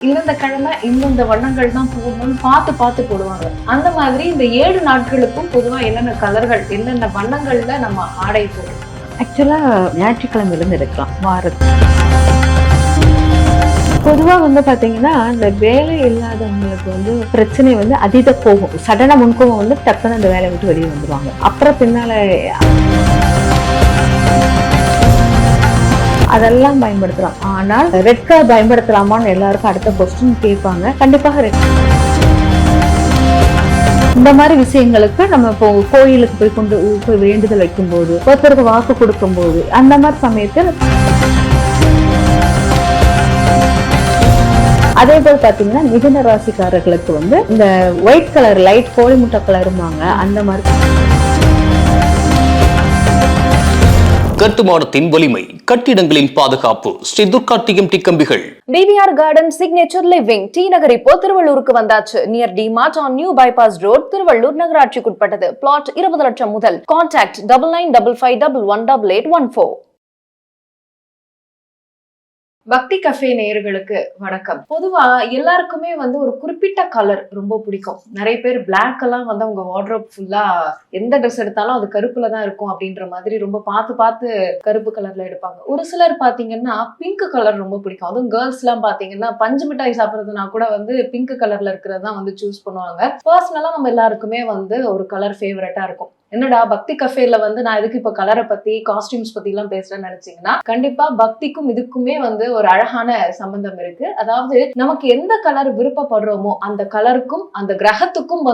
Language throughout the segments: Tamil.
இந்தந்த கிழமை இந்தந்த வண்ணங்கள் தான் போடணும்னு பார்த்து போடுவாங்க. அந்த மாதிரி இந்த 7 நாட்களுக்கும் பொதுவா என்னென்ன கலர்கள், என்னென்ன வண்ணங்கள்ல நம்ம ஆடை போடுறோம்? ஆக்சுவலா ஞாயிற்றுக்கிழமையிலிருந்து எடுக்கலாம் வாரத்துக்கு. பொதுவா பாத்தீங்கன்னா இந்த வேலை இல்லாதவங்களுக்கு பிரச்சனை அதீத கோபம், சடனா முன்கோபம் டக்குன்னு அந்த வேலையை விட்டு வெளியே வந்துருவாங்க. அப்புறம் பின்னால அதெல்லாம் பயன்படுத்தலாம். ஆனால் ரெட் கலர் பயன்படுத்தலாமான்னு எல்லாருக்கும் அடுத்த கொஸ்டின் கேட்பாங்க. கண்டிப்பாக இந்த மாதிரி விஷயங்களுக்கு நம்ம இப்போ கோயிலுக்கு போய் வேண்டுதல் வைக்கும் போது, ஒருத்தருக்கு வாக்கு கொடுக்கும் போது, அந்த மாதிரி சமயத்தில் அதே போல் பாத்தீங்கன்னா மிதுன ராசிக்காரர்களுக்கு இந்த ஒயிட் கலர், லைட் கோழி முட்டை கலருமாங்க, அந்த மாதிரி. கட்டுமானத்தின் வலிமை, கட்டிடங்களின் பாதுகாப்பு. ஸ்ரீ துர்கா டிஎம்டி கம்பிகள். TVR garden signature living T Nagar இப்போ திருவள்ளூருக்கு வந்தாச்சு. Near D Mart on new bypass road, திருவள்ளூர் நகராட்சிக்குட்பட்டது. பிளாட் 20 லட்சம் முதல். கான்டாக்ட் 9955118814. பக்தி கஃபே நேயர்களுக்கு வணக்கம். பொதுவா எல்லாருக்குமே ஒரு குறிப்பிட்ட கலர் ரொம்ப பிடிக்கும். நிறைய பேர் பிளாக் எல்லாம் அவங்க வார்ட்ரோப் ஃபுல்லா எந்த ட்ரெஸ் எடுத்தாலும் அது கருப்புல தான் இருக்கும் அப்படின்ற மாதிரி ரொம்ப பார்த்து கருப்பு கலர்ல எடுப்பாங்க. ஒரு சிலர் பாத்தீங்கன்னா பிங்க் கலர் ரொம்ப பிடிக்கும். அதுவும் கேர்ள்ஸ் எல்லாம் பாத்தீங்கன்னா பஞ்சு மிட்டாய் சாப்பிட்றதுனா கூட பிங்க் கலர்ல இருக்கிறது தான் சூஸ் பண்ணுவாங்க. பர்சனலா நம்ம எல்லாருக்குமே ஒரு கலர் ஃபேவரட்டா இருக்கும். என்னடா பக்தி கஃபேல நான் எதுக்கு இப்ப கலரை பத்தி, காஸ்டியூம்ஸ் பத்தி எல்லாம் பேசுறேன்னு நினைச்சீங்கன்னா, கண்டிப்பா பக்திக்கும் இதுக்குமே ஒரு அழகான சம்பந்தம் இருக்கு. அதாவது நமக்கு எந்த கலர் விருப்பப்படுறோமோ அந்த கலருக்கும் அந்த கிரகத்துக்கும்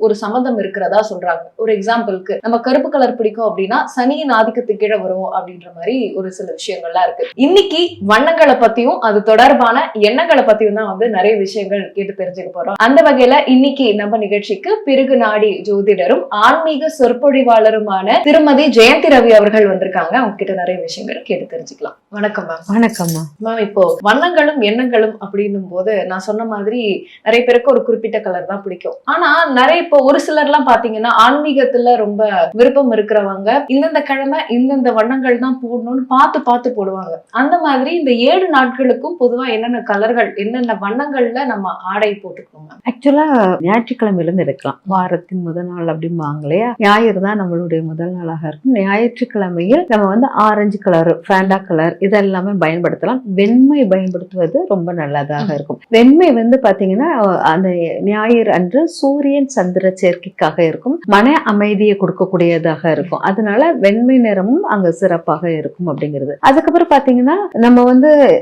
ஒரு சம்பந்தம் இருக்கிறதா சொல்றாங்க. ஒரு எக்ஸாம்பிளுக்கு நம்ம கருப்பு கலர் பிடிக்கும் அப்படின்னா சனியின் ஆதிக்கத்துக்கு கீழே வரும் அப்படின்ற மாதிரி ஒரு சில விஷயங்கள்லாம் இருக்கு. இன்னைக்கு வண்ணங்களை பத்தியும் அது தொடர்பான எண்ணங்களை பத்தியும் தான் நிறைய விஷயங்கள் கேட்டு தெரிஞ்சுக்க போறோம். அந்த வகையில இன்னைக்கு நம்ம நிகழ்ச்சிக்கு பிறகு நாடி ஜோதிடரும் ஆன்மீக சொற்பொழிவாளருமான திருமதி ஜெயந்தி ரவி அவர்கள் வந்திருக்காங்க. அவங்க கிட்ட நிறைய விஷயங்கள் கேட்டு தெரிஞ்சுக்கலாம். வணக்கம் மேம். வணக்கம் மேம். இப்போ வண்ணங்களும் எண்ணங்களும் அப்படின்னும் போது நான் சொன்ன மாதிரி நிறைய பேருக்கு ஒரு குறிப்பிட்ட கலர் தான் பிடிக்கும். ஆனா நிறைய இப்போ ஒரு சிலர் எல்லாம் பாத்தீங்கன்னா ஆன்மீகத்துல ரொம்ப விருப்பம் இருக்கிறவங்க இந்தந்த கிழமை இந்தந்த வண்ணங்கள் தான் போடணும்னு பார்த்து போடுவாங்க. அந்த மாதிரி இந்த 7 நாட்களுக்கும் பொதுவா என்னென்ன கலர்கள், என்னென்ன வண்ணங்கள்ல நம்ம ஆடை போட்டுக்கணும்? ஆக்சுவலா ஞாயிற்றுக்கிழமையிலிருந்து எடுக்கலாம். வாரத்தின் முதல் நாள் அப்படிம்பாங்க இல்லையா, ஞாயிறு தான் நம்மளுடைய முதல் நாளாக இருக்கும். ஞாயிற்றுக்கிழமையில் நம்ம ஆரஞ்சு கலர், ஃபேண்டா கலர் இதெல்லாமே பயன்படுத்தலாம். வெண்மை பயன்படுத்துவது ரொம்ப நல்லதாக இருக்கும். வெண்மை பாத்தீங்கன்னா அந்த ஞாயிறு அன்று சூரியன் சந்திர சேர்க்கைக்காக இருக்கும், மன அமைதியை கொடுக்கக்கூடியதாக இருக்கும். அதனால வெண்மை நிறமும் அங்க சிறப்பாக இருக்கும் அப்படிங்கிறது. அதுக்கப்புறம் பாத்தீங்கன்னா நம்ம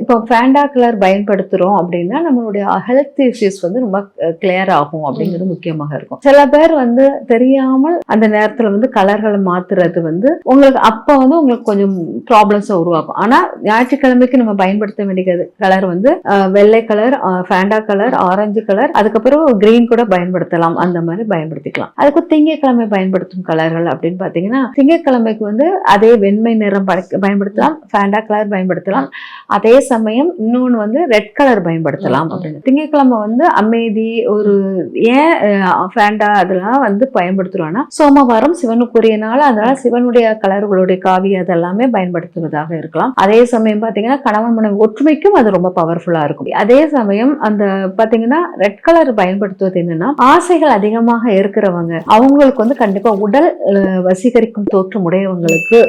இப்போ ஃபேண்டா கலர் பயன்படுத்துறோம் அப்படின்னா நம்மளுடைய ஹெல்த் இஷ்யூஸ் ரொம்ப கிளியர் ஆகும் அப்படிங்கிறது முக்கியமாக இருக்கும். சில பேர் தெரியாமல் அந்த நேரத்துல கலர்களை மாத்துறது உங்களுக்கு அப்ப உங்களுக்கு கொஞ்சம் ப்ராப்ளம்ஸ் உருவாக்கும். ஆனா ஞாயிற்றுக்கிழமைக்கு நம்ம பயன்படுத்த வேண்டிய கலர் வெள்ளை colour, Fanta colour, orange colour, அதுக்கப்புறம் கிரீன் கூட பயன்படுத்தலாம். அந்த மாதிரி பயன்படுத்திக்கலாம். அதுக்கு திங்கட்கிழமை பயன்படுத்தும் கலர்கள் அப்படின்னு பாத்தீங்கன்னா, திங்கட்கிழமைக்கு அதே வெண்மை நிறம் பயன்படுத்தலாம், ஃபேண்டா கலர் பயன்படுத்தலாம். அதே சமயம் இன்னொன்னு ரெட் கலர் பயன்படுத்தலாம் அப்படின்னு. திங்கட்கிழமை அமைதி, ஒரு ஏன் ஃபேண்டா அதெல்லாம் பயன்படுத்துறோம்னா சோமவாரம் சிவனுக்குரிய நாள், அதனால சிவனுடைய கலர்களுடைய காவி அதெல்லாமே பயன்படுத்துவதாக இருக்கலாம். அதே சமயம் பாத்தீங்கன்னா கணவன் மனைவி ஒற்றுமைக்கும் அது ரொம்ப பவர்ஃபுல்லா இருக்கும். அதே சமயம் அந்த பாத்தீங்கன்னா ரெட் கலர் பயன்படுத்துவது என்னன்னா, ஆசைகள் அதிகமாக இருக்கிறவங்க அவங்களுக்கு கண்டிப்பா உடல் வசீகரிக்கும் தோற்றம் உடையவங்களுக்கு,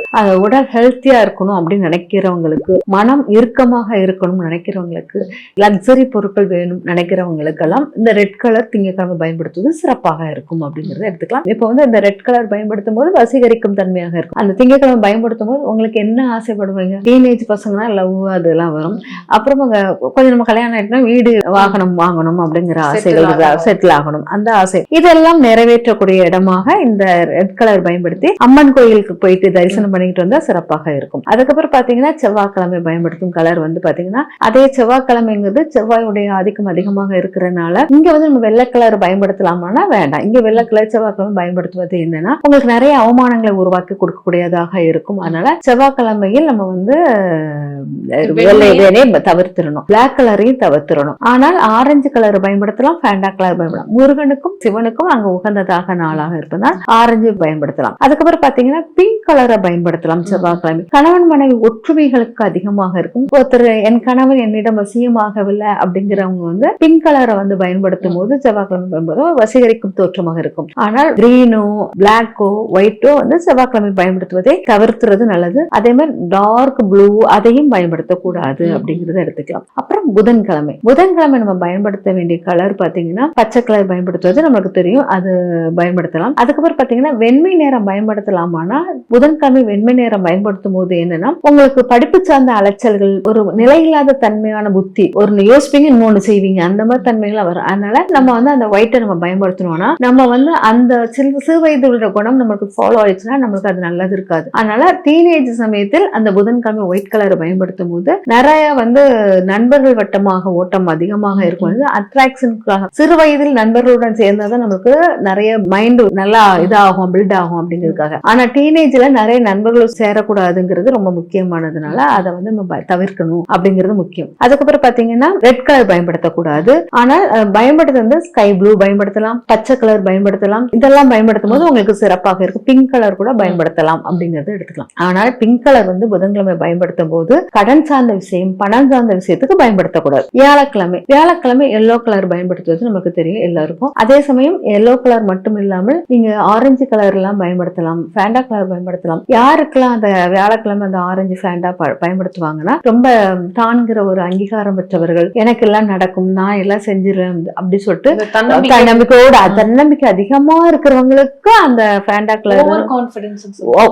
உடல் ஹெல்த்தியா இருக்கணும் அப்படின்னு நினைக்கிறவங்களுக்கு, மனம் இறுக்கமாக இருக்கணும்னு நினைக்கிறவங்களுக்கு, லக்ஸரி பொருட்கள் வேணும் நினைக்கிறவங்களுக்கு எல்லாம் இந்த ரெட் கலர் திங்கட்கிழமை பயன்படுத்துவது சிறப்பாக இருக்கும் அப்படிங்கறத எடுத்துக்கலாம். இப்போ இந்த ரெட் கலர் பயன்படுத்தும் போது வசீகரிக்கும் தன்மையாக இருக்கும். அந்த திங்கட்கிழமை பயன்படுத்தும் போது உங்களுக்கு என்ன ஆசைப்படுவீங்க? டீனேஜ் பசங்கன்னா லவ் அதெல்லாம் வரும். அப்புறம் கொஞ்சம் நம்ம கல்யாணம் ஆயிட்டுனா வீடு வாகனம் வாங்கணும் அப்படிங்கிற ஆசைகள், செட்டில் ஆகணும், அந்த ஆசை இதெல்லாம் நிறைவேற்றக்கூடிய இடமாக இந்த ரெட் கலர் பயன்படுத்தி அம்மன் கோயிலுக்கு போயிட்டு தரிசனம் பண்ணிட்டு வந்தா சிறப்பாக இருக்கும். அதுக்கப்புறம் பாத்தீங்கன்னா செவ்வாய்க்கிழமை பயன்படுத்தும் கலர் பாத்தீங்கன்னா அதே செவ்வாய்க்கிழமைங்கிறது செவ்வாயுடைய ஆதிக்கம் அதிகமாக இருக்கிறதுனால இங்க நம்ம வெள்ளை கலர் பயன்படுத்தலாமான்னா வேண்டாம். இங்க வெள்ளை கலர் செவ்வாய்க்கிழமை பயன்படுத்துவது என்னன்னா, என்னன்னா உங்களுக்கு நிறைய அவமானங்களை உருவாக்கி கொடுக்கக்கூடியதாக இருக்கும். அதனால செவ்வாய்க்கிழமையில் நம்ம வந்து வெள்ளையனே தவிர்த்திடணும், பிளாக் கலரையும் தவிர்த்திடணும். ஆனால் ஆரஞ்சு கலர் பயன்படுத்தலாம், ஃபேண்டா கலர் பயன்படுத்தலாம். முருகனுக்கும் சிவனுக்கும் அங்க உகந்ததாக நாளாக இருப்பதால் ஆரஞ்சு பயன்படுத்தலாம். அதுக்கப்புறம் பாத்தீங்கன்னா பிங்க் கலரை பயன்படுத்தலாம் செவ்வாய்க்கிழமை. கணவன் மனைவி ஒற்றுமைகளுக்கு அதிகமாக இருக்கும். ஒருத்தர் என் கணவன் என்னிடம் வசியமாகவில்லை அப்படிங்கிறவங்க வந்து பிங்க் கலரை வந்து பயன்படுத்தும் போது செவ்வாய்க்கிழமை பயன்படுத்தும் வசீகரிக்கும் தோற்றமாக இருக்கும். ஆனால் கிரீனோ பிளாக்கோ ஒயிட்டோ வந்து செவ்வாய்க்கிழமை பயன்படுத்துவதை தவிர்த்துறது நல்லது. அதே மாதிரி டார்க் ப்ளூ அதையும் பயன்படுத்தக்கூடாது அப்படிங்கறத எடுத்துக்கலாம். அப்புறம் புதன்கிழமை நம்ம பயன்படுத்த வேண்டிய கலர் பாத்தீங்கன்னா பச்சை கலர் பயன்படுத்துவது நமக்கு தெரியும், அது பயன்படுத்தலாம். அதுக்கப்புறம் பாத்தீங்கன்னா வெண்மை நேரம் பயன்படுத்தலாமானா புதன்கிழமை வெண்மை நேரம் பயன்படுத்தும் போது என்னன்னா உங்களுக்கு படிப்பு சார்ந்த அலைச்சல்கள், ஒரு நிலையில்லாத தன்மையான புத்தி, ஒரு யோசிப்பீங்க இன்னொன்னு செய்வீங்க, அந்த மாதிரி தன்மைகள் வரும். அதனால நம்ம வந்து அந்த ஒயிட்டை நம்ம பயன்படுத்தணும்னா நம்ம வந்து அந்த சிறு வயது உள்ள குணம் நம்மளுக்கு ஃபாலோ ஆயிடுச்சுன்னா நம்மளுக்கு அது நல்லது இருக்காது. அதனால டீனேஜ் சமயத்தில் அந்த புதன்கிழமை ஒயிட் கலரை பயன்படுத்தும் போது நிறைய வந்து நண்பர்கள் வட்டமாக ஓட்டம் அதிகமாக இருக்கும். அட்ராக்ஷனுக்காக சிறு வயதில் நண்பர்களுடன் சேர்ந்தாதான் நமக்கு நிறைய மைண்ட் நல்லா இதாகும், பில்ட் ஆகும் அப்படிங்கிறதுக்காக. ஆனா டீனேஜ்ல நிறைய நண்பர்கள் சேரக்கூடாதுங்கிறது ரொம்ப முக்கியமானதுனால அதை வந்து நம்ம தவிர்க்கணும் அப்படிங்கிறது முக்கியம். அதுக்கப்புறம் பாத்தீங்கன்னா ரெட் கலர் பயன்படுத்தக்கூடாது. ஆனால் பயன்படுத்த வந்து ஸ்கை ப்ளூ பயன்படுத்தலாம், பச்சை கலர் பயன்படுத்தலாம். இதெல்லாம் பயன்படுத்தும் போது உங்களுக்கு சிறப்பாக இருக்கும். பிங்க் கலர் கூட பயன்படுத்தலாம் அப்படிங்கறத எடுத்துக்கலாம். ஆனால் பிங்க் கலர் வந்து புதன்கிழமை பயன்படுத்தும் போது கடன் சார்ந்த விஷயம், பணம் சார்ந்த விஷயத்துக்கு பயன்படுத்தக்கூடாது. வியாழக்கிழமை எல்லோ கலர் பயன்படுத்துவது நமக்கு தெரியும் எல்லாருக்கும். அதே சமயம் எல்லோ கலர் மட்டும் இல்லாமல் நீங்க ஆரஞ்சு கலர் எல்லாம் பயன்படுத்தலாம், ஃபேண்டா கலர் பயன்படுத்தலாம். யாருக்கெல்லாம் அந்த வியாழக்கிழமை அந்த ஆரஞ்சு ஃபேண்டா பயன்படுத்துவாங்கன்னா ரொம்ப தான்கிற ஒரு அங்கீகாரம் பெற்றவர்கள், எனக்கு எல்லாம் நடக்கும், நான் எல்லாம் செஞ்சிருவேன் அப்படி சொல்லிட்டு தன்னம்பிக்கை அதிகமா இருக்கிறவங்களுக்கு அந்த ஃபேண்டா கலர்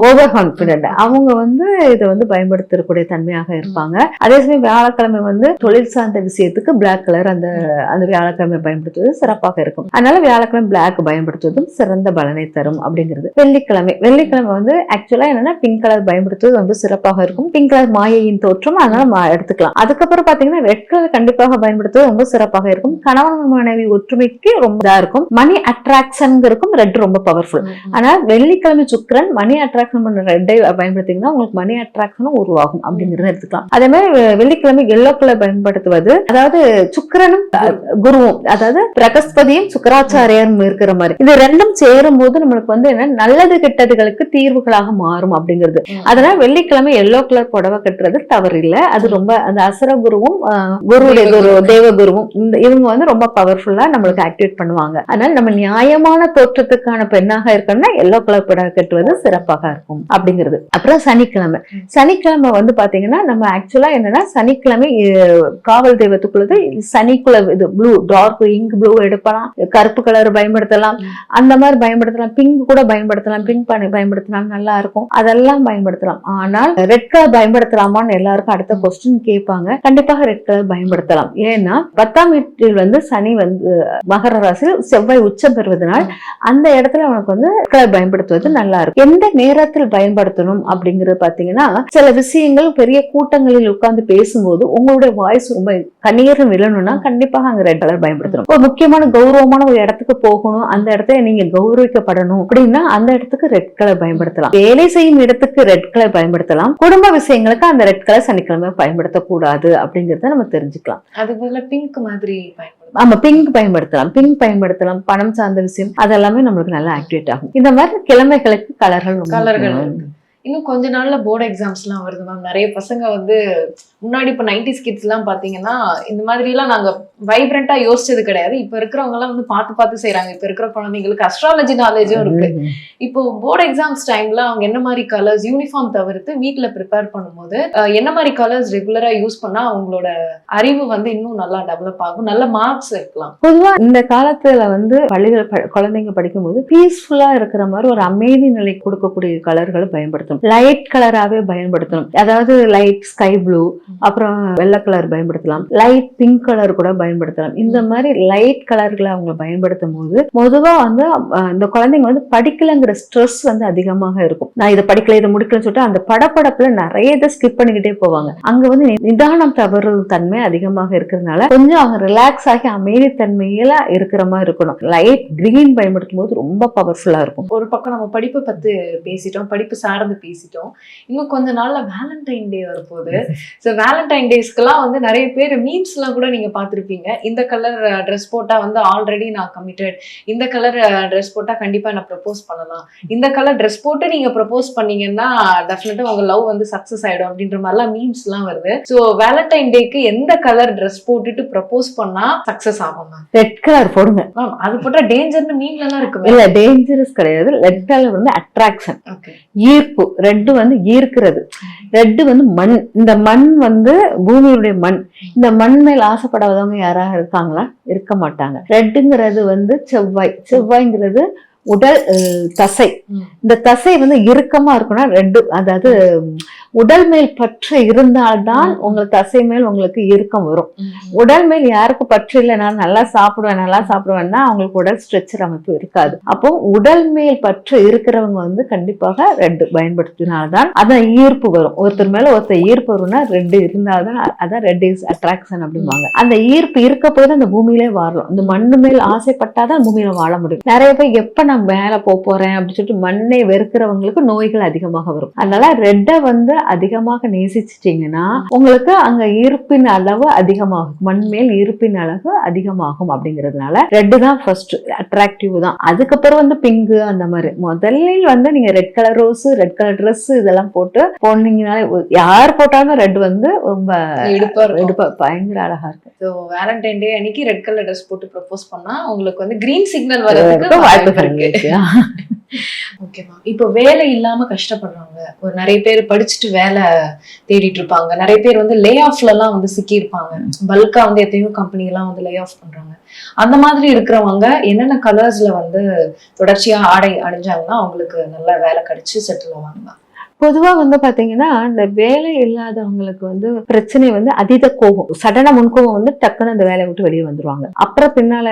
ஓவர் கான்பிடென்ட் அவங்க வந்து இதை வந்து பயன்படுத்தக்கூடிய தன்மையாக இருப்பாங்க. அதே சமயம் வியாழக்கிழமை வந்து தொழில் சார்ந்த விஷயத்துக்கு பிளாக் கலர் அந்த வியாழக்கிழமை பயன்படுத்துவது சிறப்பாக இருக்கும். அதனால வியாழக்கிழமை பிளாக் பயன்படுத்துவதும் சிறந்த பலனை தரும் அப்படிங்கிறது. வெள்ளிக்கிழமை வந்து ஆக்சுவலா என்னன்னா பிங்க் கலர் பயன்படுத்துவது ரொம்ப சிறப்பாக இருக்கும். பிங்க் கலர் மாயையின் தோற்றம், அதனால எடுத்துக்கலாம். அதுக்கப்புறம் பாத்தீங்கன்னா ரெட் கலர் கண்டிப்பாக பயன்படுத்துவது ரொம்ப சிறப்பாக இருக்கும். கணவன் மனைவி ஒற்றுமைக்கு ரொம்ப இதா இருக்கும். மணி அட்ராக்ஷன் இருக்கும். ரெட் ரொம்ப பவர்ஃபுல். ஆனா வெள்ளிக்கிழமை சுக்கிரன் மணி அட்ராக்ஷன் பண்ண ரெட்டை பயன்படுத்திங்கன்னா உங்களுக்கு மணி அட்ராக்ஷனும் உருவாகும் அப்படிங்கறத எடுத்துக்கலாம். அதே மாதிரி வெள்ளிக்கிழமை எல்லோ கலர் பயன்படுத்துவது, அதாவது சுக்கிரனும் குருவும், அதாவது பிரகஸ்பதியும் சுக்கராச்சாரியம் இருக்கிற மாதிரி இது ரெண்டும் சேரும் போது நம்மளுக்கு வந்து என்ன நல்லது கெட்டதுகளுக்கு தீர்வுகளாக மாறும் அப்படிங்கிறது. அதனால வெள்ளிக்கிழமை எல்லோ கலர் புடவை கட்டுறது தவறு இல்லை. அது ரொம்ப அந்த அசுர குருவும் குருவுடைய குரு தேவகுருவும் இவங்க வந்து ரொம்ப பவர்ஃபுல்லா நம்மளுக்கு ஆக்டிவேட் பண்ணுவாங்க. அதனால நம்ம நியாயமான தோற்றத்துக்கான பெண்ணாக இருக்கணும்னா எல்லோ கலர் புடவை கட்டுவது சிறப்பாக இருக்கும் அப்படிங்கிறது. அப்புறம் சனிக்கிழமை வந்து பாத்தீங்கன்னா நம்ம ஆக்சுவலா என்னன்னா சனிக்கிழமை காவல் தெய்வத்துக்குள்ளது சனிக்குள்ள இது ப்ளூ டார்க் இங்க் ப்ளூ எடுக்கலாம், கருப்பு கலர் பயன்படுத்தலாம், அந்த மாதிரி பயன்படுத்தலாம். பிங்க் கூட பயன்படுத்தலாம், பிங்க் பயன்படுத்தினாலும் நல்லா இருக்கும், அதெல்லாம் பயன்படுத்தலாம். ஆனால் ரெட் கலர் பயன்படுத்தலாமான்னு எல்லாருக்கும் அடுத்த கொஸ்டின் கேட்பாங்க. கண்டிப்பாக ரெட் கலர் பயன்படுத்தலாம். ஏன்னா 10ஆம் வீட்டில் வந்து சனி வந்து மகர ராசியில் செவ்வாய் உச்சம் பெறுவதனால் அந்த இடத்துல அவனுக்கு வந்து ரெட் கலர் பயன்படுத்துவது நல்லா இருக்கும். எந்த நேரத்தில் பயன்படுத்தணும் அப்படிங்கிறது பாத்தீங்கன்னா சில விஷயங்கள் பெரிய கூட்டங்களில் உட்கார்ந்து பேசும்போது உங்களுடைய வாய்ஸ் ரொம்ப கண்ணீர் விழணும்னா கண்டிப்பாக அங்க ரெட் கலர் பயன்படுத்தணும். ஒரு முக்கியமான கௌரவமான ஒரு இடத்துக்கு போகணும், அந்த இடத்துல நீங்க கௌரவிக்கப்படணும் அப்படின்னா அந்த இடத்துக்கு ரெட் கலர் பயன்படுத்தலாம். வேலை செய்யும் இடத்துக்கு ரெட் கலர் பயன்படுத்தலாம். குடும்ப விஷயங்களுக்கு அந்த ரெட் கலர் சனிக்கிழமை பயன்படுத்தக்கூடாது அப்படிங்கறத நம்ம தெரிஞ்சுக்கலாம். அதுக்குள்ள பிங்க் மாதிரி ஆமா பிங்க் பயன்படுத்தலாம். பணம் சார்ந்த விஷயம் அதெல்லாமே நம்மளுக்கு நல்லா ஆக்டிவேட் ஆகும். இந்த மாதிரி கிழமைகளுக்கு கலர்கள் இன்னும் கொஞ்ச நாள்ல போர்டு எக்ஸாம்ஸ் எல்லாம் வருது மேம். நிறைய பசங்க வந்து முன்னாடி இப்ப 90s கிட்ஸ் எல்லாம் பாத்தீங்கன்னா இந்த மாதிரி எல்லாம் நாங்க வைப்ரண்டா யோசிச்சது கிடையாது. இப்ப இருக்கிறவங்க எல்லாம் வந்து பார்த்து செய்யறாங்க. இப்ப இருக்கிற குழந்தைங்களுக்கு அஸ்ட்ராலஜி நாலேஜும் இருக்கு. இப்போ போர்டு எக்ஸாம்ஸ் டைம்ல அவங்க என்ன மாதிரி கலர்ஸ் யூனிஃபார்ம் தவிர்த்து வீட்டுல ப்ரிப்பேர் பண்ணும்போது என்ன மாதிரி கலர்ஸ் ரெகுலரா யூஸ் பண்ணா அவங்களோட அறிவு வந்து இன்னும் நல்லா டெவலப் ஆகும், நல்ல மார்க்ஸ் இருக்கலாம். பொதுவா இந்த காலத்துல வந்து பள்ளிகள் குழந்தைங்க படிக்கும் போது பீஸ்ஃபுல்லா இருக்கிற மாதிரி ஒரு அமைதி நிலை கொடுக்கக்கூடிய கலர்களை பயன்படுத்தணும். பயன்படுத்தணும், லைட் கலராகவே பயன்படுத்தணும். அதாவது லைட் ஸ்கை ப்ளூ, அப்புறம் வெள்ளை கலர் பயன்படுத்தலாம், லைட் பிங்க் கலர் கூட பயன்படுத்தலாம். இந்த மாதிரி லைட் கலர்களை அவங்க பயன்படுத்தும் போது பொதுவா வந்து இந்த குழந்தைங்க வந்து படிக்கலங்கிற ஸ்ட்ரெஸ் வந்து அதிகமாக இருக்கும். நான் இதை படிக்கல இதை முடிக்கலன்னு சொல்லிட்டு அந்த படப்படப்புல நிறைய இதை ஸ்கிப் பண்ணிக்கிட்டே போவாங்க. அங்க வந்து நிதானம் தவறு தன்மை அதிகமாக இருக்கிறதுனால கொஞ்சம் அவங்க ரிலாக்ஸ் ஆகி அமைதி தன்மையில இருக்கிற மாதிரி இருக்கணும். லைட் கிரீன் பயன்படுத்தும் போது ரொம்ப பவர்ஃபுல்லா இருக்கும். ஒரு பக்கம் நம்ம படிப்பை பத்தி பேசிட்டோம், படிப்பு சார்ந்து பேசிட்டோம். இன்னும் கொஞ்ச நாள்ல வேலண்டைன் டே வரப்போகுது. ஸோ வேலண்டைன் டேஸ்க்கெல்லாம் வந்து நிறைய பேர் மீம்ஸ் எல்லாம் கூட நீங்க பார்த்துருப்பீங்க. இந்த கலர் ட்ரெஸ் போட்டா வந்து ஆல்ரெடி நான் கமிட்டட், இந்த கலர் ட்ரெஸ் போட்டா கண்டிப்பா நான் ப்ரப்போஸ் பண்ணலாம், இந்த கலர் ட்ரெஸ் போட்டு நீங்க ப்ரப்போஸ் பண்ணீங்கன்னா டெஃபினட்டா உங்க லவ் வந்து சக்சஸ் ஆயிடும் அப்படின்ற மாதிரிலாம் மீம்ஸ் எல்லாம் வருது. ஸோ வேலண்டைன் டேக்கு எந்த கலர் ட்ரெஸ் போட்டுட்டு ப்ரப்போஸ் பண்ணா சக்சஸ் ஆகும்? ரெட் கலர் போடுங்க. அது போட்டா டேஞ்சர்னு மீம்ல எல்லாம் இருக்கு. இல்ல டேஞ்சரஸ் கிடையாது. ரெட் கலர் வந்து அட்ராக்ஷன், ஈர்ப்பு. ரெட் வந்து ஈர்க்கிறது. ரெட் வந்து மண். இந்த மண் வந்து பூமியுடைய மண். இந்த மண் மேல் ஆசைப்படாதவங்க யாராவது இருக்காங்களா? இருக்க மாட்டாங்க. ரெட்டுங்கிறது வந்து செவ்வாய். செவ்வாய்ங்கிறது உடல் தசை. இந்த தசை வந்து இறுக்கமா இருக்குன்னா ரெட்டு, அதாவது உடல் மேல் பற்று இருந்தால்தான் உங்களுக்கு தசை மேல் உங்களுக்கு இறுக்கம் வரும். உடல் மேல் யாருக்கு பற்று இல்லை, நான் நல்லா சாப்பிடுவேன்னா அவங்களுக்கு உடல் ஸ்ட்ரெச்சர் அமைப்பு இருக்காது. அப்போ உடல் மேல் பற்று இருக்கிறவங்க வந்து கண்டிப்பாக ரெட் பயன்படுத்தினால்தான் அதான் ஈர்ப்பு வரும். ஒருத்தர் மேல ஒருத்தர் ஈர்ப்பு வரும்னா ரெட் இருந்தால்தான் அதான் ரெட் இஸ் அட்ராக்ஷன் அப்படிம்பாங்க. அந்த ஈர்ப்பு இருக்க போது அந்த பூமியிலே வாழலாம். இந்த மண்ணு மேல் ஆசைப்பட்டாதான் பூமியில வாழ முடியும். நிறைய பேர் எப்ப நான் மேல போறேன் அப்படின்னு சொல்லிட்டு மண்ணை வெறுக்கிறவங்களுக்கு நோய்கள் அதிகமாக வரும். அதனால ரெட்டை வந்து அதிகமாக நேசிச்சிட்டீங்கன்னா உங்களுக்கு அங்க ஈர்ப்பின் அளவு அதிகமாகும், மண் மேல் ஈர்ப்பின் அளவு அதிகமாகும். அப்படிங்கிறதுனால ரெட் தான் ஃபர்ஸ்ட் அட்ராக்டிவ் தான். அதுக்கப்புறம் வந்து பிங்க் அந்த மாதிரி. முதலில் வந்து நீங்க red colour rose, red colour dress இதெல்லாம் போட்டு போனீங்கனாலே யார் போட்டாலும் ரெட் வந்து ரொம்ப எடுப்பா பயங்கர அழகா இருக்கு. ஸோ வேலண்டைன் டே அன்னைக்கு ரெட் கலர் ட்ரெஸ் போட்டு ப்ரப்போஸ் பண்ணா உங்களுக்கு வந்து கிரீன் சிக்னல் வரதுக்கு வாய்ப்பு இருக்கு. ஓகேமா. இப்போ வேலை இல்லாம கஷ்டப்படுறாங்க, ஒரு நிறைய பேர் படிச்சுட்டு வேலை தேடிட்டு இருப்பாங்க, நிறைய பேர் வந்து லே ஆஃப்ல எல்லாம் வந்து சிக்கி இருப்பாங்க. பல்கா வந்து எத்தனையோ கம்பெனி எல்லாம் வந்து லே ஆஃப் பண்றாங்க. அந்த மாதிரி இருக்கிறவங்க என்னென்ன கலர்ஸ்ல வந்து தொடர்ச்சியா ஆடை அணிஞ்சாங்கன்னா அவங்களுக்கு நல்ல வேலை கிடைச்சு செட்டில் ஆவாங்க? பொதுவா வந்து பாத்தீங்கன்னா இந்த வேலை இல்லாதவங்களுக்கு வந்து பிரச்சனை வந்து அதீத கோபம், சடனா முன்கோபம் வந்து டக்குன்னு அந்த வேலையை விட்டு வெளியே வந்துருவாங்க. அப்புறம் பின்னால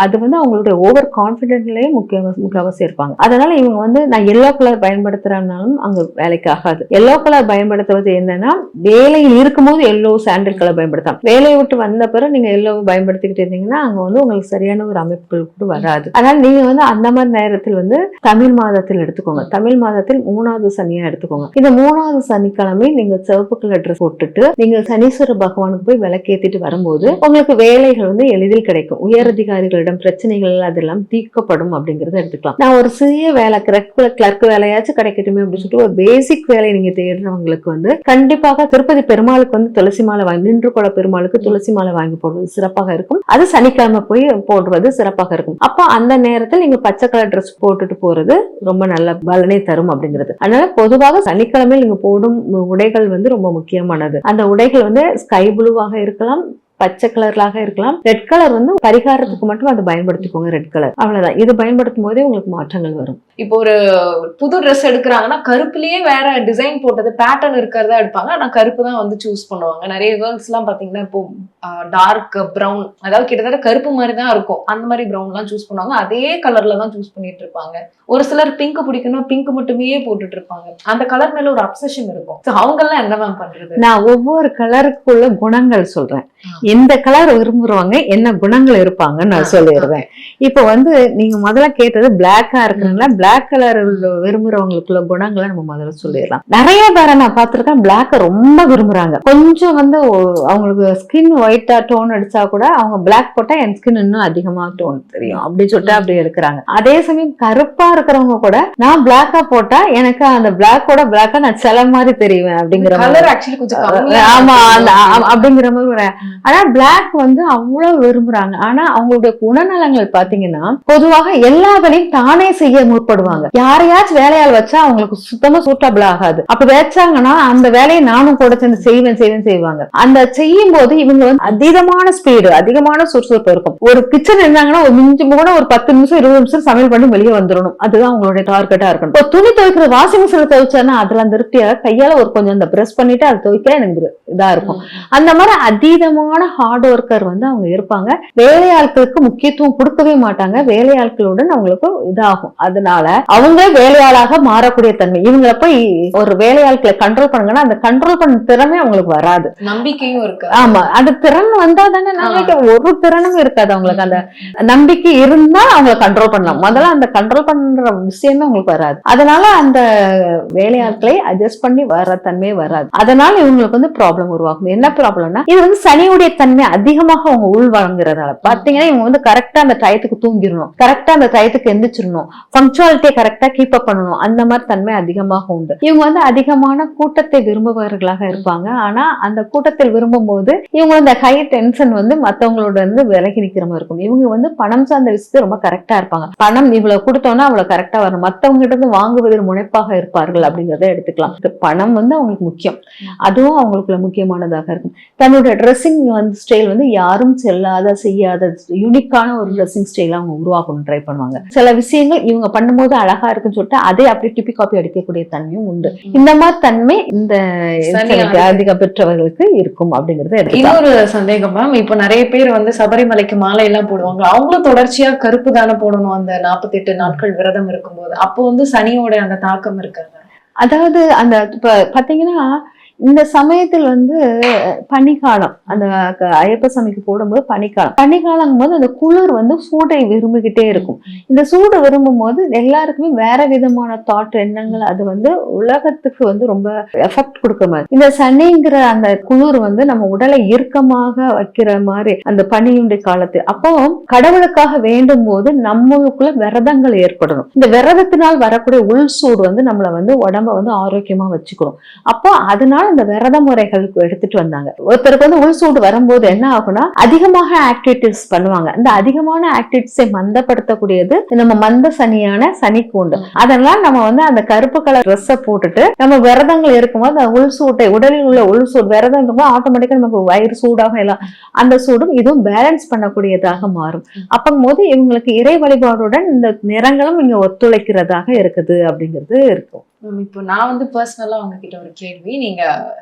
அது வந்து அவங்களுடைய ஓவர் கான்பிடென்ட்லயே முக்கியவசியம் இருப்பாங்க. அதனால இவங்க வந்து நான் எல்லோ கலர் பயன்படுத்துறதுனாலும் அங்க வேலைக்கு ஆகாது. எல்லோ கலர் பயன்படுத்துவது என்னன்னா வேலையில் இருக்கும்போது எல்லோ சாண்டில் கலர் பயன்படுத்தலாம். வேலையை விட்டு வந்த பிறகு நீங்க எல்லோ பயன்படுத்திக்கிட்டு இருந்தீங்கன்னா அங்க வந்து உங்களுக்கு சரியான ஒரு அமைப்புகள் கூட வராது. அதனால நீங்க வந்து அந்த மாதிரி நேரத்தில் வந்து தமிழ் மாதத்தில் எடுத்துக்கோங்க. தமிழ் மாதத்தில் 3வது சனியா எடுத்துக்கோங்க. இந்த 3வது சனிக்கிழமை நீங்க சிவப்பு கலர் ட்ரெஸ் போட்டுட்டு நீங்க சனீஸ்வர பகவானுக்கு போய் விளக்கேத்திட்டு வரும்போது உங்களுக்கு வேலைகள் வந்து எளிதில் கிடைக்கும். உயர் அதிகாரிகளிடம் பிரச்சனைகள் அதெல்லாம் தீர்க்கப்படும் அப்படிங்கறத எடுத்துக்கலாம். நான் ஒரு சிறிய வேலை கிளர்க் வேலையாச்சும் கிடைக்கட்டுமே அப்படின்னு சொல்லிட்டு ஒரு பேசிக் வேலை நீங்க தேடுறவங்களுக்கு வந்து கண்டிப்பாக திருப்பதி பெருமாளுக்கு வந்து துளசி மாலை வாங்கி, நின்று கொள்ள பெருமாளுக்கு துளசி மாலை வாங்கி போடுவது சிறப்பாக இருக்கும். அது சனிக்கிழமை போய் போடுறது சிறப்பாக இருக்கும். அப்ப அந்த நேரத்தில் நீங்க பச்சை கலர் ட்ரெஸ் போட்டுட்டு போறது ரொம்ப நல்ல பலனை தரும் அப்படிங்கிறது. அதனால பொதுவாக சனிக்கிழமையில் நீங்க போடும் உடைகள் வந்து ரொம்ப முக்கியமானது. அந்த உடைகள் வந்து ஸ்கை ப்ளூவாக இருக்கலாம், பச்சை கலர்லாக இருக்கலாம். ரெட் கலர் வந்து பரிகாரத்துக்கு மட்டும் அதை பயன்படுத்திக்கோங்க. ரெட் கலர் அவ்வளவுதான். இது பயன்படுத்தும் போதே உங்களுக்கு மாற்றங்கள் வரும். இப்போ ஒரு புது ட்ரெஸ் எடுக்கிறாங்கன்னா கருப்புலயே வேற டிசைன் போட்டது பேட்டர்ன் இருக்கிறதா எடுப்பாங்க. ஆனா கருப்பு தான் வந்து சூஸ் பண்ணுவாங்க. நிறைய கேர்ள்ஸ் எல்லாம் பாத்தீங்கன்னா இப்போ டார்க் ப்ரௌன், அதாவது கிட்டத்தட்ட கருப்பு மாதிரி தான் இருக்கும், அந்த மாதிரி ப்ரௌன் எல்லாம் சூஸ் பண்ணுவாங்க. அதே கலர்ல தான் சூஸ் பண்ணிட்டு இருப்பாங்க. ஒரு சிலர் பிங்க் பிடிக்கணும், பிங்க் மட்டுமே போட்டுட்டு இருப்பாங்க. அந்த கலர் மேல ஒரு அப்சஷன் இருக்கும். அவங்க எல்லாம் என்ன மேம் பண்றது? நான் ஒவ்வொரு கலருக்குள்ள குணங்கள் சொல்றேன். எந்த கலர் விரும்புறவங்க என்ன குணங்கள் இருப்பாங்கன்னு நான் சொல்லிடுறேன். இப்ப வந்து நீங்க முதல்ல கேட்டது பிளாக்கா இருக்கிறதுனால பிளாக் கலர் விரும்புறவங்களுக்குள்ள குணங்களை நம்ம முதல்ல சொல்லிடலாம். நிறைய பேரை நான் பார்த்திருக்கேன் பிளாக்க ரொம்ப விரும்புறாங்க. கொஞ்சம் வந்து அவங்களுக்கு ஸ்கின் ஒயிட்டா டோன் அடிச்சா கூட அவங்க பிளாக் போட்டா என் ஸ்கின் இன்னும் அதிகமா டோன் தெரியும் அப்படின்னு சொல்லிட்டு அப்படி எடுக்கிறாங்க. அதே சமயம் கருப்பா இருக்கிறவங்க கூட நான் பிளாக்கா போட்டா எனக்கு அந்த பிளாக்கோட பிளாக்கா நான் சில மாதிரி தெரியுவேன் அப்படிங்கிற மாதிரி. ஆமா அப்படிங்கிற மாதிரி. ஆனா ஆனா பிளாக் வந்து அவ்வளவு விரும்புறாங்க. ஆனா அவங்களுடைய குணநலங்கள் பாத்தீங்கன்னா பொதுவாக எல்லா வேலையும் தானே செய்ய முற்படுவாங்க. யாரையாச்சும் வேலையால் வச்சா அவங்களுக்கு சுத்தமா சூட்டபிள் ஆகாது. அப்ப வச்சாங்கன்னா அந்த வேலையை நானும் கூட சேர்ந்து செய்வாங்க. அந்த செய்யும் போது இவங்க வந்து அதீதமான ஸ்பீடு, அதிகமான சுறுசுறுப்பு இருக்கும். ஒரு கிச்சன் இருந்தாங்கன்னா ஒரு மிஞ்சி கூட ஒரு 10 நிமிஷம் 20 நிமிஷம் சமையல் பண்ணி வெளியே வந்துடணும். அதுதான் அவங்களுடைய டார்கெட்டா இருக்கணும். இப்போ துணி துவைக்கிற வாஷிங் மிஷின்ல துவைச்சானா அதுல அந்த திருப்தியா கையால ஒரு கொஞ்சம் அந்த பிரஸ் பண்ணிட்டு அதை துவைக்க எனக்கு இதா இருக்கும். அந்த மாதிரி அதீதமான ஹார்ட் ஒர்க்கர் வந்து அவங்க இருப்பாங்க. வேலையாட்களுக்கு முக்கியத்துவம் கொடுக்கவே மாட்டாங்க. வேலையாட்களுடன் அவங்களுக்கு இதாகும். அதனால அவங்க வேலையாளாக மாறக்கூடிய தன்மை. இவங்களை போய் ஒரு வேலையாட்களை கண்ட்ரோல் பண்ணுங்கன்னா அந்த கண்ட்ரோல் பண்ண திறமை அவங்களுக்கு வராது. நம்பிக்கையும் இருக்கு. ஆமா, அந்த திறன் வந்தா தானே. ஒரு திறனும் இருக்காது அவங்களுக்கு. அந்த நம்பிக்கை இருந்தா அவங்களை கண்ட்ரோல் பண்ணலாம். முதல்ல அந்த கண்ட்ரோல் பண்ற விஷயமே அவங்களுக்கு வராது. அதனால அந்த வேலையாட்களை அட்ஜஸ்ட் பண்ணி வர தன்மையே வராது. அதனால இவங்களுக்கு வந்து ப்ராப்ளம் உருவாகும். என்ன ப்ராப்ளம்னா இது வந்து சனியுடைய தன்மை அதிகமாக அவங்க உள் வழங்குறதால பாத்தீங்கன்னா இவங்க வந்து கரெக்டா அந்த டயத்துக்கு தூங்கிடணும், கரெக்டா அந்த டயத்துக்கு எந்திரிச்சிடணும், பங்க்சுவாலிட்டியை கரெக்டா கீப் அப் பண்ணணும். அந்த மாதிரி தன்மை அதிகமாக உண்டு. இவங்க வந்து அதிகமான கூட்டத்தை விரும்புபவர்களாக இருப்பாங்க. ஆனா அந்த கூட்டத்தில் விரும்பும் போது இவங்க இந்த ஹை டென்ஷன் வந்து மத்தவங்களோட வந்து விலகி நிக்கிற மாதிரி இருக்கும். இவங்க வந்து பணம் சார்ந்த விஷயத்தை ரொம்ப கரெக்டா இருப்பாங்க. பணம் இவ்வளவு கொடுத்தோம்னா அவ்வளவு கரெக்டா வரும். மத்தவங்க கிட்ட இருந்து வாங்குவதில் முனைப்பாக இருப்பார்கள் அப்படிங்கறத எடுத்துக்கலாம். பணம் வந்து அவங்களுக்கு முக்கியம். அதுவும் அவங்களுக்குள்ள முக்கியமானதாக இருக்கும். தன்னுடைய ட்ரெஸ்ஸிங் வந்து ஸ்டைல் வந்து யாரும் செல்லாத செய்யாத யூனிக்கான ஒரு ட்ரெஸ்ஸிங் ஸ்டைல் அவங்க உருவாக்கணும் ட்ரை பண்ணுவாங்க. சில விஷயங்கள் இவங்க பண்ணும்போது அழகா இருக்குன்னு சொல்லிட்டு அதே அப்படி டிப்பி காப்பி அடிக்கக்கூடிய தன்மையும் உண்டு. இந்த மாதிரி தன்மை இந்த அதிக பெற்றவர்களுக்கு இருக்கும் அப்படிங்கறது. இன்னொரு சந்தேகம் மேம், இப்போ நிறைய பேர் வந்து சபரிமலைக்கு மாலை எல்லாம் போடுவாங்க. அவங்களும் தொடர்ச்சியா கருப்பு தானே போடணும் அந்த 48 நாட்கள் விரதம் இருக்கும்போது. அப்போ வந்து சனியோட அந்த தாக்கம் இருக்காங்க. அதாவது அந்த இப்ப பாத்தீங்கன்னா இந்த சமயத்தில் வந்து பனிக்காலம், அந்த ஐயப்ப சாமிக்கு போடும்போது பனிக்காலம் போது அந்த குளிர் வந்து சூடை விரும்பிக்கிட்டே இருக்கும். இந்த சூடு விரும்பும் போது எல்லாருக்குமே வேற விதமான தாட் எண்ணங்கள் அது வந்து உலகத்துக்கு வந்து ரொம்ப எஃபெக்ட் கொடுக்க மாதிரி. இந்த சனிங்கிற அந்த குளிர் வந்து நம்ம உடலை இறுக்கமாக வைக்கிற மாதிரி அந்த பனியுடைய காலத்து. அப்போ கடவுளுக்காக வேண்டும் போது நம்மளுக்குள்ள விரதங்கள் ஏற்படணும். இந்த விரதத்தினால் வரக்கூடிய உள் சூடு வந்து நம்மளை வந்து உடம்ப வந்து ஆரோக்கியமா வச்சுக்கணும். அப்போ அதனால இந்த விரத முறைகளுக்கு எடுத்துட்டு வந்தாங்க. ஒருத்தருக்கு வந்து உள் சூடு வரும்போது என்ன ஆகும்னா அதிகமாக ஆக்டிவிட்டிஸ் பண்ணுவாங்க. இந்த அதிகமான ஆக்டிவிட்டிஸை மந்தப்படுத்தக்கூடியது நம்ம மந்த சனியான சனிக்கு உண்டு. அதனால நம்ம வந்து அந்த கருப்பு கலர் ட்ரெஸ்ஸை போட்டுட்டு நம்ம விரதங்கள் இருக்கும்போது அந்த உள் சூட்டை, உடலில் உள்ள உள் சூடு விரதம் இருக்கும்போது ஆட்டோமேட்டிக்கா நமக்கு வயிறு சூடாக எல்லாம் அந்த சூடும் இதுவும் பேலன்ஸ் பண்ணக்கூடியதாக மாறும். அப்பங்கும் போது இவங்களுக்கு இறை வழிபாடுடன் இந்த நிறங்களும் இங்க ஒத்துழைக்கிறதாக இருக்குது அப்படிங்கிறது இருக்கும். இப்போ நான் வந்து பர்சனலா உங்ககிட்ட ஒரு கேள்வி. நீங்க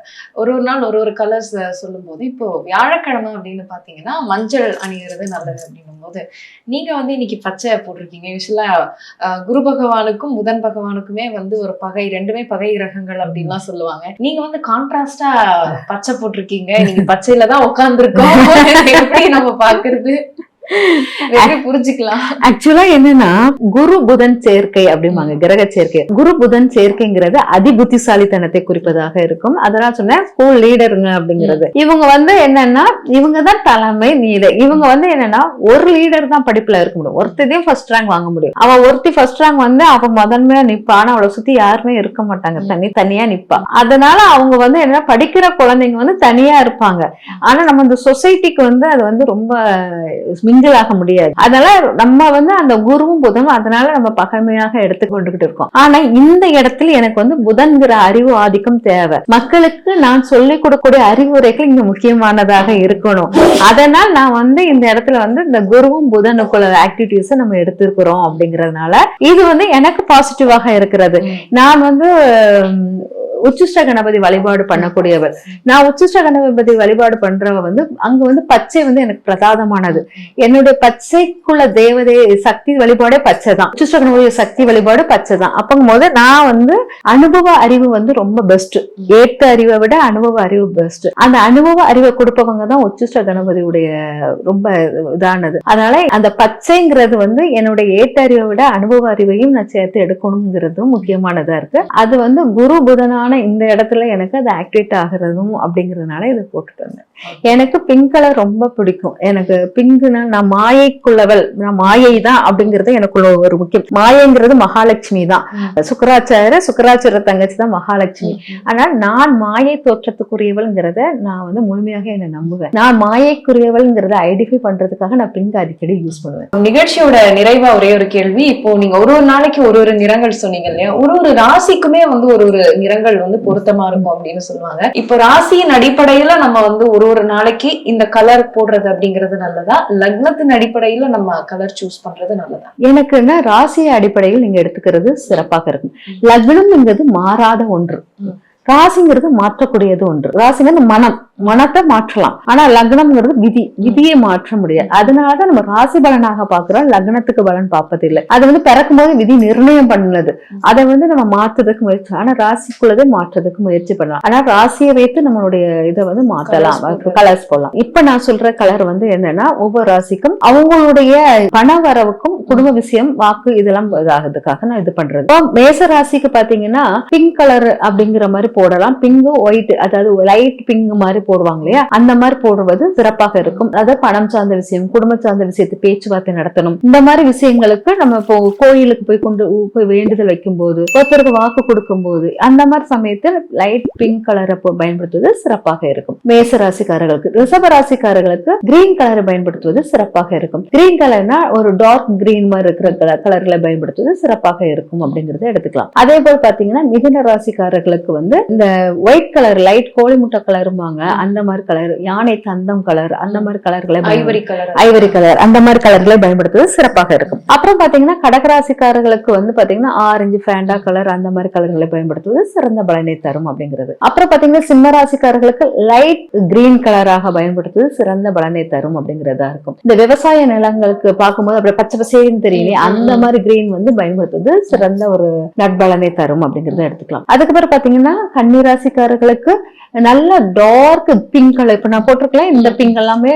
ஒரு நாள் ஒரு கலர்ஸ் சொல்லும் போது, இப்போ வியாழக்கிழமை அப்படின்னு பாத்தீங்கன்னா மஞ்சள் அணிகிறது நல்லது அப்படின்னும் போது நீங்க வந்து இன்னைக்கு பச்சை போட்டிருக்கீங்க. யூஸ்வலா குரு பகவானுக்கும் புதன் பகவானுக்குமே வந்து ஒரு பகை, ரெண்டுமே பகை கிரகங்கள் அப்படின்லாம் சொல்லுவாங்க. நீங்க வந்து கான்ட்ராஸ்டா பச்சை போட்டிருக்கீங்க. நீங்க பச்சையில தான் உட்கார்ந்துருக்கோம். எப்படி நம்ம பாக்குறது புரிஞ்சுக்கலாம்? ஆக்சுவலா என்னன்னா குரு புதன் சேர்க்கை அப்படிம்பாங்க, கிரக சேர்க்கை. குரு புதன் சேர்க்கைங்கிறது அதிபுத்திசாலித்தனத்தை குறிப்பதாக இருக்கும். அதெல்லாம் சொன்ன ஸ்கூல் லீடருங்க அப்படிங்கிறது. இவங்க வந்து என்னன்னா இவங்கதான் தலைமை நீடர். இவங்க வந்து என்னன்னா ஒரு லீடர் தான் படிப்புல இருக்க முடியும். ஒருத்தையும் ஃபர்ஸ்ட் ரேங்க் வாங்க முடியும். அவன் ஒருத்தி ஃபர்ஸ்ட் ரேங்க் வந்து அவன் முதன்மையா நிப்பா. ஆனா அவளை சுத்தி யாருமே இருக்க மாட்டாங்க, தனியா நிப்பா. அதனால அவங்க வந்து என்ன படிக்கிற குழந்தைங்க வந்து தனியா இருப்பாங்க. ஆனா நம்ம இந்த சொசைட்டிக்கு வந்து அது வந்து ரொம்ப ஆக முடியாது. அதனால நம்ம வந்து அந்த குருவும் புதனும் அதனால நம்ம பகைமையாக எடுத்துக்கொண்டுகிட்டு இருக்கோம். ஆனா இந்த இடத்துல எனக்கு வந்து புதன்கிற அறிவு ஆதிக்கம் தேவை. மக்களுக்கு நான் சொல்லிக் கொடுக்கக்கூடிய அறிவுரைகள் இங்க முக்கியமானதாக இருக்கணும். அதனால் நான் வந்து இந்த இடத்துல வந்து இந்த குருவும் புதனுக்குள்ள ஆக்டிவிட்டிஸ் நம்ம எடுத்திருக்கிறோம் அப்படிங்கறதுனால இது வந்து எனக்கு பாசிட்டிவாக இருக்கிறது. நான் வந்து உச்சிஷ்ட கணபதி வழிபாடு பண்ணக்கூடியவர். நான் உச்சிஷ்ட கணபதி வழிபாடு பண்றவ வந்து அங்க வந்து பச்சை வந்து எனக்கு பிரசாதமானது. என்னுடைய பச்சைக்குள்ள தேவதை சக்தி வழிபாடே பச்சை தான். உச்சிஷ்ட கணபதி சக்தி வழிபாடு பச்சை தான். அப்பங்கும் போது நான் வந்து அனுபவ அறிவு வந்து ரொம்ப பெஸ்ட். ஏற்ற அறிவை விட அனுபவ அறிவு பெஸ்ட். அந்த அனுபவ அறிவை கொடுப்பவங்க தான் உச்சிஷ்ட கணபதியுடைய ரொம்ப இதானது. அதனால அந்த பச்சைங்கிறது வந்து என்னுடைய ஏற்ற அறிவை விட அனுபவ அறிவையும் நான் சேர்த்து எடுக்கணுங்கிறதும் முக்கியமானதா இருக்கு. அது வந்து குரு புதனான இந்த இடத்துல எனக்கு அது ஆக்டிவேட் ஆகுறதும் அப்படிங்கறதுனால இதை போட்டுட்டு வந்தேன். எனக்கு பிங்க் கலர் ரொம்ப பிடிக்கும். எனக்கு பிங்க்னா நான் மாயைக்குள்ளவள், நான் மாயை தான் அப்படிங்கிறது எனக்குள்ள ஒரு முக்கியம். மாயைங்கிறது மகாலட்சுமி தான். சுக்கராச்சார தங்கச்சி தான் மகாலட்சுமி. ஆனா நான் மாயை தோற்றத்துக்குரியவள்ங்கிறத நான் வந்து முழுமையாக என்ன நம்புவேன். நான் மாயைக்குரியவள்ங்கிறத ஐடென்டிஃபை பண்றதுக்காக நான் பிங்க் அடிக்கடி யூஸ் பண்ணுவேன். நிகழ்ச்சியோட நிறைவா ஒரே ஒரு கேள்வி. இப்போ நீங்க ஒரு நாளைக்கு ஒரு நிறங்கள் சொன்னீங்க இல்லையா? ஒரு ராசிக்குமே வந்து ஒரு நிறங்கள் வந்து பொருத்தமா இருக்கும் அப்படின்னு சொல்லுவாங்க. இப்போ ராசியின் அடிப்படையில நம்ம வந்து ஒரு நாளைக்கு இந்த கலர் போடுறது அப்படிங்கிறது நல்லதா, லக்னத்தின் அடிப்படையில நம்ம கலர் சூஸ் பண்றது நல்லதா? எனக்குன்னா ராசிய அடிப்படையில் நீங்க எடுத்துக்கிறது சிறப்பாக இருக்கும். லக்னம்ங்கிறது மாறாத ஒன்று, ராசிங்கிறது மாற்றக்கூடியது ஒன்று. ராசிங்கிறது மனத்தை மாற்றலாம், ஆனா லக்னம்ங்கிறது விதியை மாற்ற முடியாது. அதனாலதான் நம்ம ராசி பலனாக பாக்குறோம், லக்னத்துக்கு பலன் பார்ப்பதில்லை. அது வந்து பிறக்கும் போது விதி நிர்ணயம் பண்ணது, அதை வந்து நம்ம மாற்றுறதுக்கு முயற்சி, ஆனா ராசிக்குள்ளதே மாற்றுறதுக்கு முயற்சி பண்ணலாம். ஆனா ராசியை வைத்து நம்மளுடைய இதை வந்து மாற்றலாம், கலர்ஸ் போடலாம். இப்ப நான் சொல்ற கலர் வந்து என்னன்னா, ஒவ்வொரு ராசிக்கும் அவங்களுடைய பண வரவுக்கும் குடும்ப விஷயம், வாக்கு இதெல்லாம் இதாகிறதுக்காக நான் இது பண்றது. மேச ராசிக்கு பாத்தீங்கன்னா பிங்க் கலர் அப்படிங்கிற மாதிரி போடலாம். பிங்க் ஒயிட், அதாவது லைட் பிங்க் மாதிரி போடுவாங்க இல்லையா, அந்த மாதிரி போடுவது சிறப்பாக இருக்கும். அதாவது பணம் சார்ந்த விஷயம், குடும்பம் சார்ந்த விஷயத்தை பேச்சுவார்த்தை நடத்தணும். இந்த மாதிரி விஷயங்களுக்கு நம்ம இப்போ கோயிலுக்கு போய் வேண்டுதல் வைக்கும் போது, ஒருத்தருக்கு வாக்கு கொடுக்கும் போது, அந்த மாதிரி சமயத்தில் லைட் பிங்க் கலரை பயன்படுத்துவது சிறப்பாக இருக்கும். மேச ராசிக்காரர்களுக்கு. ரிஷப ராசிக்காரர்களுக்கு கிரீன் கலரை பயன்படுத்துவது சிறப்பாக இருக்கும். கிரீன் கலர்னா ஒரு டார்க் கிரீன் மாதிரி இருக்கிற கலர்களை பயன்படுத்துவது சிறப்பாக இருக்கும் அப்படிங்கறத எடுத்துக்கலாம். அதே போல பாத்தீங்கன்னா மிதுன ராசிக்காரர்களுக்கு வந்து இந்த ஒயிட் கலர், லைட் கோழி முட்டை கலருமாங்க, அந்த மாதிரி கலர், யானை தந்தம் கலர், அந்த மாதிரி கலர்களை, ஐவரி கலர், அந்த மாதிரி கலர்களை பயன்படுத்துவது சிறப்பாக இருக்கும். அப்புறம் பாத்தீங்கன்னா கடகராசிக்காரர்களுக்கு வந்து பாத்தீங்கன்னா ஆரஞ்சு, ஃபேண்டா கலர், அந்த மாதிரி கலர்களை பயன்படுத்துவது சிறந்த பலனை தரும் அப்படிங்கிறது. அப்புறம் பாத்தீங்கன்னா சிம்ம ராசிக்காரர்களுக்கு லைட் கிரீன் கலராக பயன்படுத்துவது சிறந்த பலனை தரும் அப்படிங்கிறதா இருக்கும். இந்த விவசாய நிலங்களுக்கு பார்க்கும்போது அப்படியே பச்சை பசேன்னு தெரியல, அந்த மாதிரி கிரீன் வந்து பயன்படுத்துவது சிறந்த ஒரு நட்பலனை தரும் அப்படிங்கறத எடுத்துக்கலாம். அதுக்கப்புறம் பாத்தீங்கன்னா கன்னிராசிக்காரர்களுக்கு நல்ல டார்க் பிங்க் கலர், இப்ப நான் போட்டிருக்கலாம், இந்த பிங்க் எல்லாமே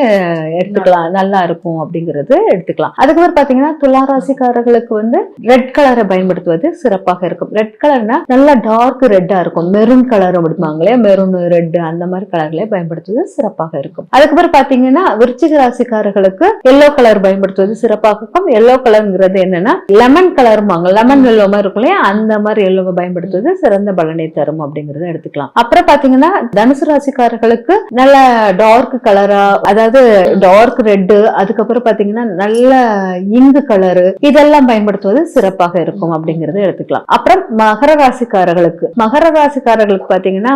எடுத்துக்கலாம், நல்லா இருக்கும் அப்படிங்கிறது எடுத்துக்கலாம். அதுக்கப்புறம் பாத்தீங்கன்னா துலா ராசிக்காரர்களுக்கு வந்து ரெட் கலரை பயன்படுத்துவது சிறப்பாக இருக்கும். ரெட் கலர்னா நல்லா டார்க் ரெட்டா இருக்கும், மெரூன் கலர் அப்படிப்பாங்களே, மெரூன் ரெட், அந்த மாதிரி கலர்களை பயன்படுத்துவது சிறப்பாக இருக்கும். அதுக்கப்புறம் பாத்தீங்கன்னா விருச்சிக ராசிக்காரர்களுக்கு எல்லோ கலர் பயன்படுத்துவது சிறப்பாக இருக்கும். எல்லோ கலர்ங்கிறது என்னன்னா லெமன் கலர்மாங்க, லெமன் எல்லோ மாதிரி இருக்கும் இல்லையா, அந்த மாதிரி எல்லோவை பயன்படுத்துவது சிறந்த பலனை தரும் அப்படிங்கறத எடுத்துக்கலாம். அப்புறம் பாத்தீங்கன்னா தனுசு ராசிக்காரர்களுக்கு நல்ல டார்க் கலரா, அதாவது டார்க் ரெட், அதுக்கப்புறம் பாத்தீங்கன்னா நல்ல இங்கு கலரு, இதெல்லாம் பயன்படுத்துவது சிறப்பாக இருக்கும் அப்படிங்கறத எடுத்துக்கலாம். அப்புறம் மகர ராசிக்காரர்களுக்கு பாத்தீங்கன்னா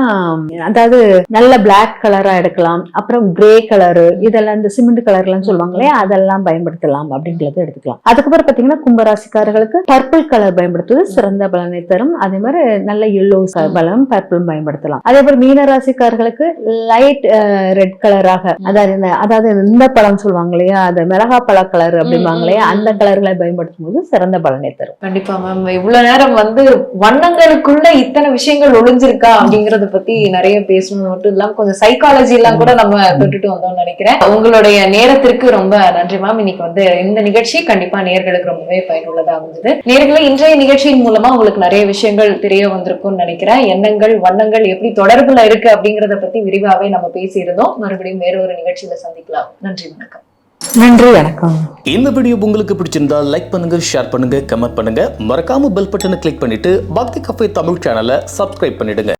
அதாவது நல்ல பிளாக் கலரா எடுக்கலாம். அப்புறம் கிரே கலரு, இதெல்லாம் இந்த சிமெண்ட் கலர் எல்லாம் சொல்லுவாங்களே, அதெல்லாம் பயன்படுத்தலாம் அப்படிங்கறத எடுத்துக்கலாம். அதுக்கப்புறம் பாத்தீங்கன்னா கும்பராசிக்காரர்களுக்கு பர்பிள் கலர் பயன்படுத்துவது சிறந்த பலனை தரும். அதே மாதிரி நல்ல எல்லோ பலம் பர்பிள் பயன்படுத்தலாம். அதே போல மீன ராசிக்காரர்களுக்கு லைட் ரெட் கலராக, அதாவது இந்த பழம் சொல்லுவாங்க இல்லையா, அது மிளகா பழ கலர் அப்படிம்பாங்க இல்லையா, அந்த கலர்களை பயன்படுத்தும் போது சிறந்த பலனை தரும். கண்டிப்பா மேம், இவ்வளவு நேரம் வந்து வண்ணங்களுக்குள்ள இத்தனை விஷயங்கள் ஒளிஞ்சிருக்கா அப்படிங்கறத பத்தி நிறைய பேசணும். மட்டும் இல்லாம கொஞ்சம் சைக்காலஜி எல்லாம் கூட நம்ம தொட்டுட்டு வந்தோம்னு நினைக்கிறேன். உங்களுடைய நேரத்திற்கு ரொம்ப நன்றி மேம். இன்னைக்கு வந்து இந்த நிகழ்ச்சி கண்டிப்பா நேயர்களுக்கு ரொம்பவே பயனுள்ளதா இருந்தது. நேயர்களே, இன்றைய நிகழ்ச்சியின் மூலமா உங்களுக்கு நிறைய விஷயங்கள் தெரிய வந்திருக்கும்னு நினைக்கிறேன். எண்ணங்கள், வண்ணங்கள் எப்படி தொடர்புல இருக்கு அப்படிங்கறத பத்தி விரிவாவே நம்ம பேசியிருந்தோம். மறுபடியும் வேற ஒரு நிகழ்ச்சியில சந்திக்கலாம். நன்றி, வணக்கம். நன்றி, வணக்கம். இந்த வீடியோ உங்களுக்கு பிடிச்சிருந்தா லைக் பண்ணுங்க, ஷேர் பண்ணுங்க, கமெண்ட் பண்ணுங்க. மறக்காம பெல் பட்டனை கிளிக் பண்ணிட்டு பக்தி கஃபே தமிழ் சேனலை சப்ஸ்கிரைப் பண்ணிடுங்க.